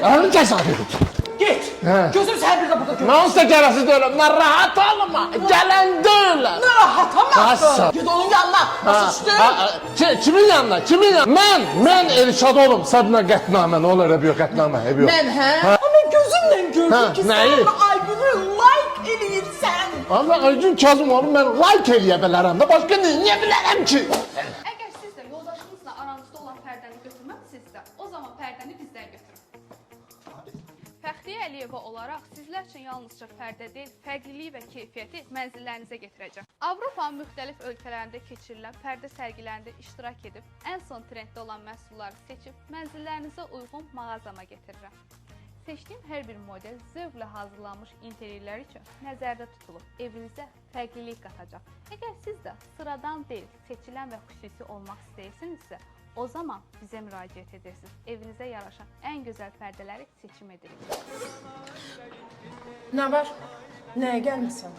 Ağır tesadüf. Git. Gözüm səni bir də burada görür. Nasıl gələsiz deyirəm, narahat olma, gələn deyirəm. Narahat Nasıl? ama. Git onun yanına. Nasıl düştün? Kimin yanına, kimin yanına? Mən Elşad olum, sadına qətnamə, nə olur, ev yox, qətnamə, ev yox. Mən hə? Ama gözümlə gördüm ki nəyi? sən Aygün'ü like eləyirsən. Amma Aygün Kazım oğlum, mən like eləyə bilərəm də, başqa niyə bilərəm ki? Əgər siz də yoldaşınızla aranızda olan pərdəni götürməmisinizsə, o zaman pərdəni bizdən götürün. Fəxriyə Əliyeva olaraq sizlər üçün yalnızca pərdə deyil, fərqliliyi və keyfiyyəti mənzillərinizə gətirəcəm. Avropanın müxtəlif ölkələrində keçirilən pərdə sərgilərində iştirak edib, ən son trenddə olan məhsulları seçib, mənzillərinizə uyğun mağazama gətirirəm. Seçdiyim hər bir model zövqlə hazırlanmış interyerlər üçün nəzərdə tutulub, evinizə fərqlilik qatacaq. Əgər siz də sıradan deyil, seçilən və xüsusi olmaq istəyirsinizsə, o zaman bizə müraciət edirsiniz. Evinizə yaraşan ən gözəl pərdələri seçim edirik. Nə var? Nəyə gəlmişsən?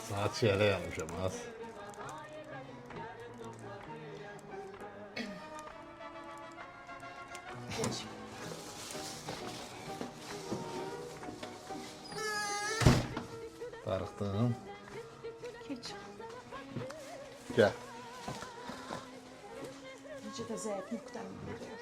Saat şeylə yanmışam, az. Geç. Darıxdım. Geç. Gəl. Necə də zəif nöqtəmi görüyor.